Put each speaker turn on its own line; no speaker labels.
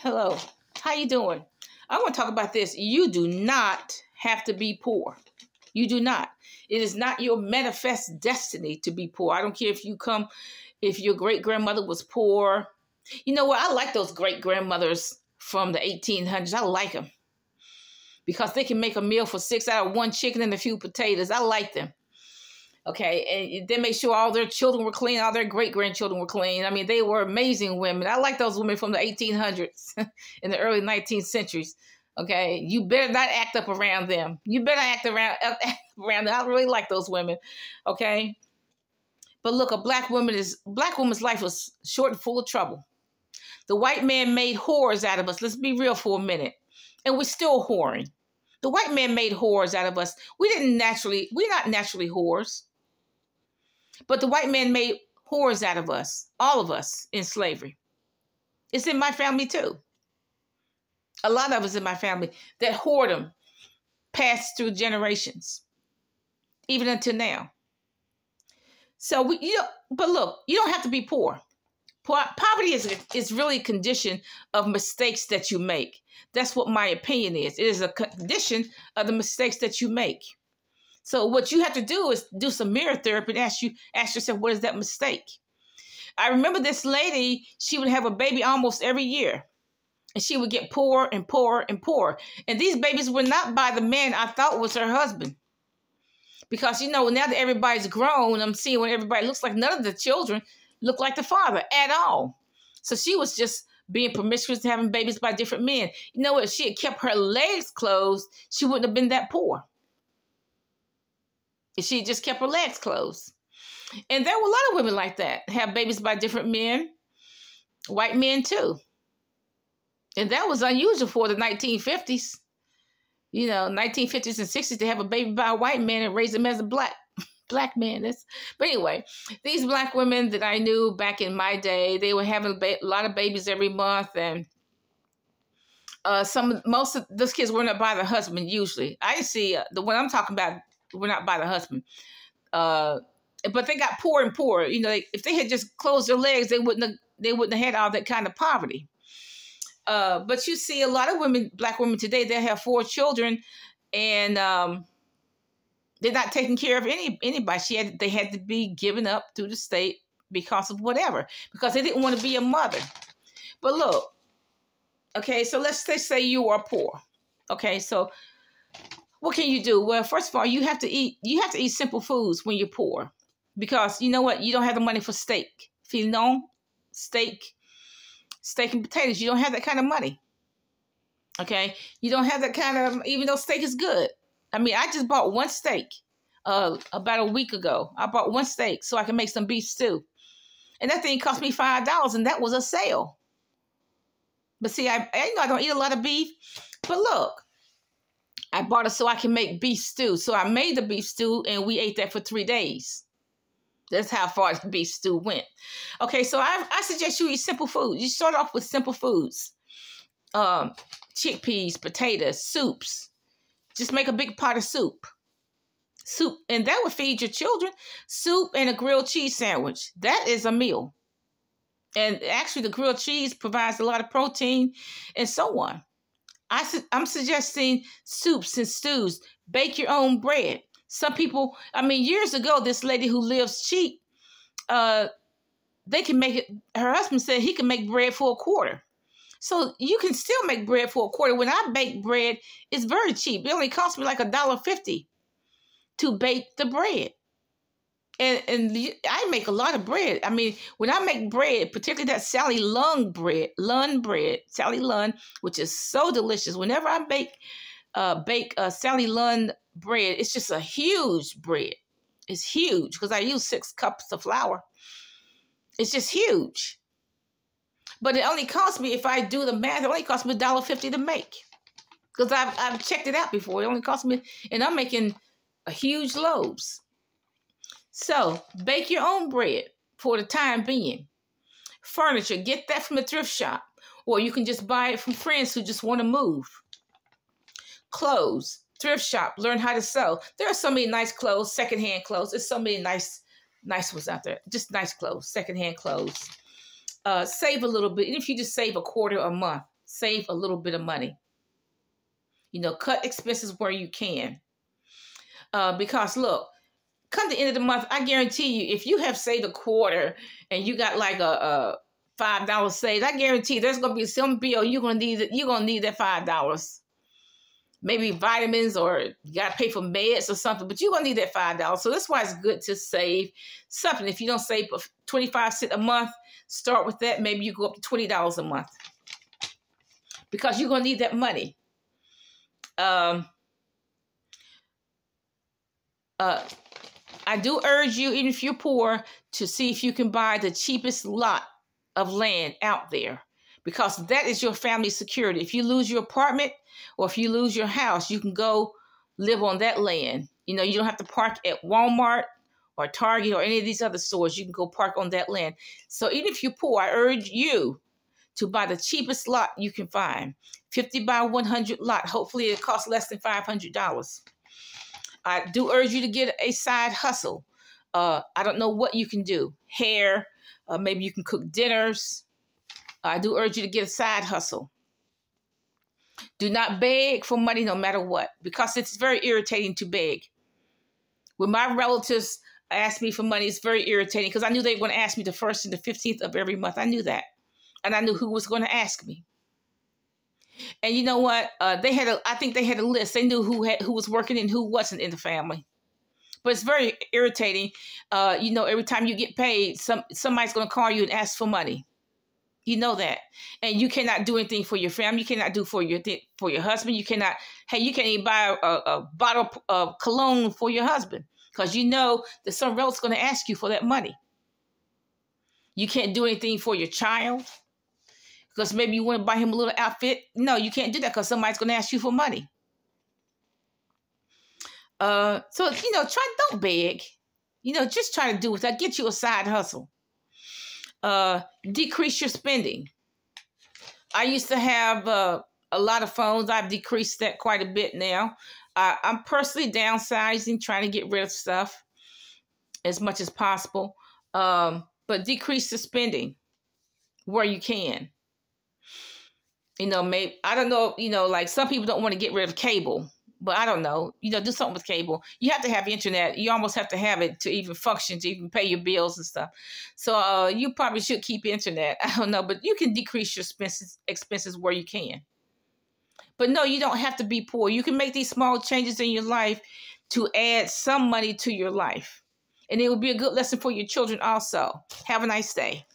Hello, how you doing? I want to talk about this. You do not have to be poor. You do not. It is not your manifest destiny to be poor. I don't care if your great-grandmother was poor. You know what? I like those great-grandmothers from the 1800s. I like them because they can make a meal for 6 out of 1 chicken and a few potatoes. I like them. Okay, and they made sure all their children were clean, all their great-grandchildren were clean. I mean, they were amazing women. I like those women from the 1800s in the early 19th centuries. Okay, you better not act up around them. You better act around them. I really like those women. Okay, but look, a black woman's life was short and full of trouble. The white man made whores out of us. Let's be real for a minute, and we're still whoring. The white man made whores out of us. We're not naturally whores. But the white man made whores out of us, all of us in slavery. It's in my family too. A lot of us in my family, that whoredom passed through generations, even until now. So but look, you don't have to be poor. Poverty is really a condition of mistakes that you make. That's what my opinion is. It is a condition of the mistakes that you make. So what you have to do is do some mirror therapy and ask yourself, what is that mistake? I remember this lady, she would have a baby almost every year. And she would get poorer and poorer and poorer. And these babies were not by the man I thought was her husband. Because, now that everybody's grown, I'm seeing what everybody looks like. None of the children look like the father at all. So she was just being promiscuous and having babies by different men. You know what? If she had kept her legs closed, she wouldn't have been that poor. If she just kept her legs closed. And there were a lot of women like that, have babies by different men, white men too. And that was unusual for the 1950s. 1950s and 60s to have a baby by a white man and raise him as a black man. But anyway, these black women that I knew back in my day, they were having a lot of babies every month. And most of those kids were not by the husband usually. I see the one I'm talking about were not by the husband. But they got poorer and poorer. If they had just closed their legs, they wouldn't have had all that kind of poverty. But you see a lot of black women today, they have 4 children and they're not taking care of anybody. They had to be given up through the state because of whatever, because they didn't want to be a mother. But look, okay, so let's say you are poor. Okay, so what can you do? Well, first of all, you have to eat simple foods when you're poor, because you know what? You don't have the money for steak. Steak and potatoes. You don't have that kind of money. Okay? You don't have that kind of, even though steak is good. I mean, I just bought 1 steak about a week ago. I bought 1 steak so I can make some beef stew. And that thing cost me $5, and that was a sale. But see, I don't eat a lot of beef. But look, I bought it so I can make beef stew. So I made the beef stew, and we ate that for 3 days. That's how far the beef stew went. Okay, so I suggest you eat simple food. You start off with simple foods. Chickpeas, potatoes, soups. Just make a big pot of soup. And that would feed your children. Soup and a grilled cheese sandwich. That is a meal. And actually, the grilled cheese provides a lot of protein and so on. I'm suggesting soups and stews. Bake your own bread. Some people, years ago, this lady who lives cheap, they can make it. Her husband said he can make bread for $0.25. So you can still make bread for $0.25. When I bake bread, it's very cheap. It only costs me like $1.50 to bake the bread. And I make a lot of bread. When I make bread, particularly that Sally Lunn bread, Sally Lunn, which is so delicious. Whenever I bake Sally Lunn bread, it's just a huge bread. It's huge because I use 6 cups of flour. It's just huge. But it only costs me, if I do the math, it only costs me $1.50 to make. Because I've checked it out before. It only costs me, and I'm making huge loaves. So, bake your own bread for the time being. Furniture, get that from the thrift shop. Or you can just buy it from friends who just want to move. Clothes, thrift shop, learn how to sew. There are so many nice clothes, secondhand clothes. There's so many nice ones out there. Just nice clothes, secondhand clothes. Save a little bit. Even if you just save $0.25 a month, save a little bit of money. You know, cut expenses where you can. Because look, come the end of the month, I guarantee you, if you have saved a quarter and you got like a $5 saved, I guarantee you there's gonna be some bill you're gonna need that $5. Maybe vitamins, or you gotta pay for meds or something, but you're gonna need that $5. So that's why it's good to save something. If you don't save 25 cents a month, start with that. Maybe you go up to $20 a month, because you're gonna need that money. I do urge you, even if you're poor, to see if you can buy the cheapest lot of land out there, because that is your family security. If you lose your apartment or if you lose your house, you can go live on that land. You know, you don't have to park at Walmart or Target or any of these other stores. You can go park on that land. So even if you're poor, I urge you to buy the cheapest lot you can find. 50 by 100 lot. Hopefully it costs less than $500. I do urge you to get a side hustle. I don't know what you can do. Hair, maybe you can cook dinners. I do urge you to get a side hustle. Do not beg for money no matter what, because it's very irritating to beg. When my relatives asked me for money, it's very irritating, because I knew they were going to ask me the 1st and the 15th of every month. I knew that. And I knew who was going to ask me. And you know what? I think they had a list. They knew who was working and who wasn't in the family. But it's very irritating. You know, every time you get paid, somebody's going to call you and ask for money. You know that. And you cannot do anything for your family. You cannot do for your husband. You cannot, hey, you can't even buy a bottle of cologne for your husband, because you know that some relative's going to ask you for that money. You can't do anything for your child, because maybe you want to buy him a little outfit. No, you can't do that, because somebody's going to ask you for money. So, you know, don't beg. You know, just try to do it. Get you a side hustle. Decrease your spending. I used to have a lot of phones. I've decreased that quite a bit now. I'm personally downsizing, trying to get rid of stuff as much as possible. But decrease the spending where you can. You know, maybe, I don't know, you know, like some people don't want to get rid of cable, but I don't know, you know, do something with cable. You have to have internet. You almost have to have it to even function, to even pay your bills and stuff. So you probably should keep internet. I don't know, but you can decrease your expenses where you can. But no, you don't have to be poor. You can make these small changes in your life to add some money to your life. And it will be a good lesson for your children also. Have a nice day.